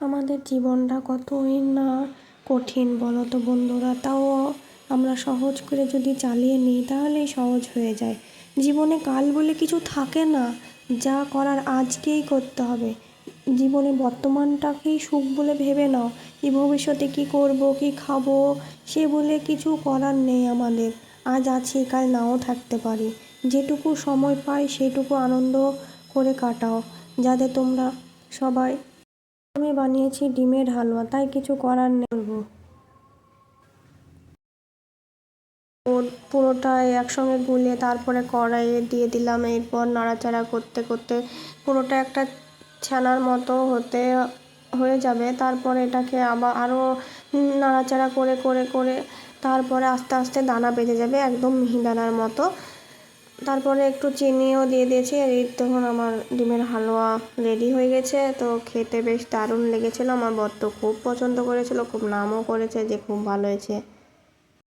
আমাদের জীবনটা কতই না কঠিন বলো তো বন্ধুরা, তাও আমরা সহজ করে যদি চালিয়ে নিই তাহলেই সহজ হয়ে যায়। জীবনে কাল বলে কিছু থাকে না, যা করার আজকেই করতে হবে। জীবনে বর্তমানটাকেই সুখ বলে ভেবে নাও, এই ভবিষ্যতে কী করব কী খাবো সে বলে কিছু করার নেই আমাদের। আজ আছি কাল নাও থাকতে পারি, যেটুকু সময় পাই সেটুকু আনন্দ করে কাটাও। যাতে তোমরা সবাই, আমি বানিয়েছি ডিমের হালুয়া, তাই কিছু করার নেই বলবো। পুরোটাই একসঙ্গে গুলিয়ে তারপরে কড়াইয়ে দিয়ে দিলাম। এরপর নাড়াচাড়া করতে করতে পুরোটা একটা ছানার মতো হয়ে যাবে। তারপরে এটাকে আবার আরও নাড়াচাড়া করে করে করে তারপরে আস্তে আস্তে দানা বেঁধে যাবে, একদম মিহি দানার মতো। তারপরে একটু চিনিও দিয়ে দিয়েছি। এই তখন আমার ডিমের হালুয়া রেডি হয়ে গেছে। তো খেতে বেশ দারুণ লেগেছিলো, আমার বর তো খুব পছন্দ করেছিল, খুব নামও করেছে যে খুব ভালো হয়েছে।